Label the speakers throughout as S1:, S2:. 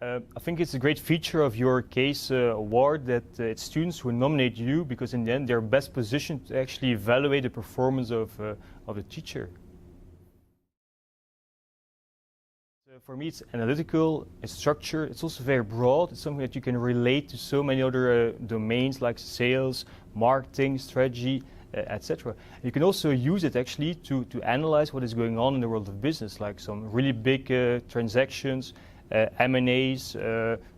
S1: I think it's a great feature of your case award that it's students who nominate you because in the end they're best positioned to actually evaluate the performance of the teacher. For me it's analytical, it's structured, it's also very broad, it's something that you can relate to so many other domains like sales, marketing, strategy, etc. You can also use it actually to analyze what is going on in the world of business, like some really big transactions, M&As,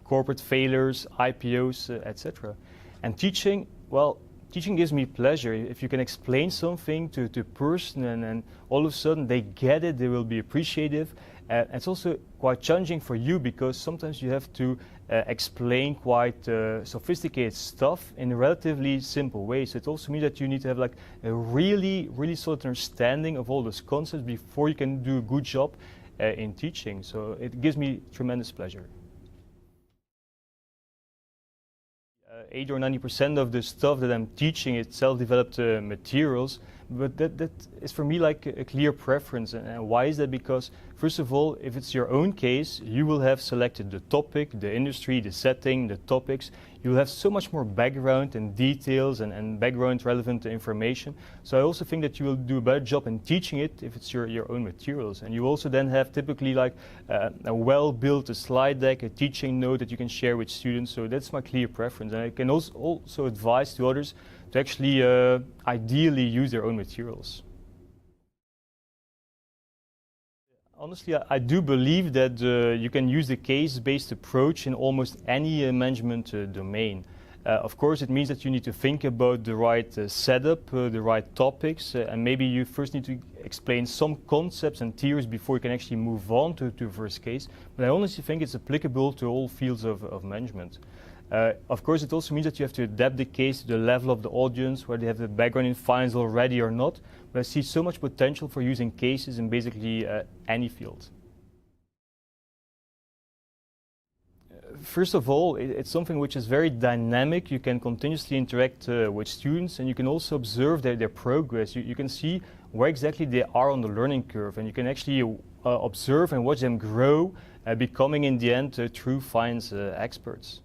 S1: corporate failures, IPOs, etc. And teaching, well, teaching gives me pleasure. If you can explain something to a person and all of a sudden they get it, they will be appreciative. It's also quite challenging for you because sometimes you have to explain quite sophisticated stuff in a relatively simple way. So it also means that you need to have like a really solid understanding of all those concepts before you can do a good job in teaching. So it gives me tremendous pleasure. 80 or 90% of the stuff that I'm teaching is self-developed materials, but that is for me like a clear preference. And why is that? Because first of all, if it's your own case, you will have selected the topic, the industry, the setting, the topics. You'll have so much more background and details and background relevant information. So I also think that you will do a better job in teaching it if it's your own materials. And you also then have typically like a well-built slide deck, a teaching note that you can share with students. So that's my clear preference. And I can also advise to others to actually ideally use their own materials. Honestly, I do believe that you can use the case-based approach in almost any management domain. Of course, it means that you need to think about the right setup, the right topics, and maybe you first need to explain some concepts and theories before you can actually move on to the first case. But I honestly think it's applicable to all fields of management. Of course, it also means that you have to adapt the case to the level of the audience, whether they have the background in finance already or not. But I see so much potential for using cases in basically any field. First of all, it's something which is very dynamic. You can continuously interact with students, and you can also observe their progress. You can see where exactly they are on the learning curve, and you can actually observe and watch them grow, becoming in the end true finance experts.